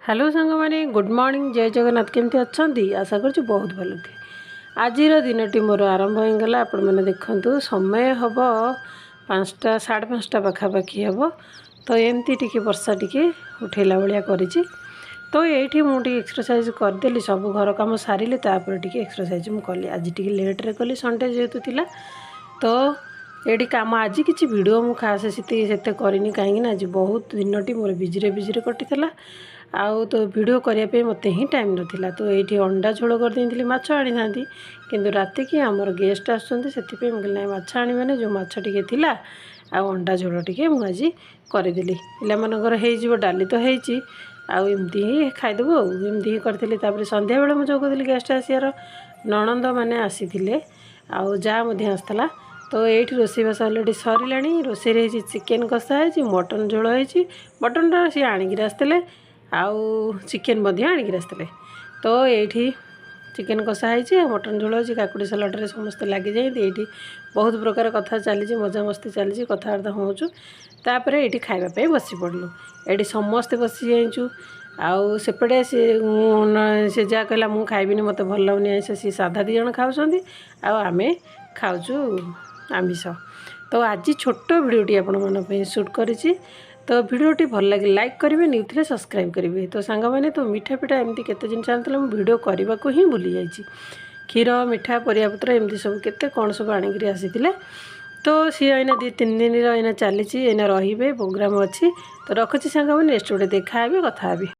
Hello सांग माने good morning जय जगन्नाथ केमती अच्छा आशा कर बहुत भल थे। आज दिन मोर आरंभ होगला। आपण मैंने देखु समय हम 5टा 5:30 पाखापाखि हम तो एमती टी वर्षा टी उठेला भाया कर तो ये मुझे एक्सरसाइज करदेली सब घर कम सारे टी एक्सरसाइज मुझे आज टी लेट्रे कली संडे जेहेतु थिला तो ये कम आज किसी वीडियो मु खास से करनी कहीं आज बहुत दिन टी मोर बिजी बिजी कटी आउ तो वीडियो करने मत ही टाइम नाला तो ये अंडा झोल कर माछ आनी था कि राति की आमर गेस्ट आसपे मुझे माछ आने जो माछ टी थी अंडा झोल टी मुझे करदेली पे डाली तो होती आमती ही खाईदेबू आमती ही करी संध्या बेले मुझे जगुदी गेस्ट आसार नणंद मैंने आसी आउ जा आसला तो ये रोषेईबास अलरेडी सरला रोषे चिकेन कषा है मटन झोल होती मटनटा सी आणिक आसते आउ चिकेन आणिक आसते तो ये चिकेन कषा है मटन झोल हो काकुड़ी सलाड समस्त लगी जाए ये बहुत प्रकार कथा चली मजा मस्ती चली कथबार्ता होचु तापर ये खावाई बसी पड़लु ये समस्ते बसी जाइचु आउ सेपटे से जहाँ कहला मुझे खाइबिनी मत भल लगुनि आइस सी साधा 2 जन खाऊँ आम खाऊँ आमिष तो आज छोट भिडियोटी आपण सुट करी तो भिडियोटी भल लगे लाइक करेंगे न्यूथ्रे सब्सक्राइब करेंगे तो सांग मैंने तो मिठा पिठा एमती केते जिन आनी मुझे भिडियो करने को ही भूली जाइए क्षीर मिठा परियापत्र एमती सब केते कौन सब आणिक आसी तो सी अना 2-3 दिन चली प्रोग्राम अच्छी तो रखुची सांग नेक्स्ट गोटे देखा कथा।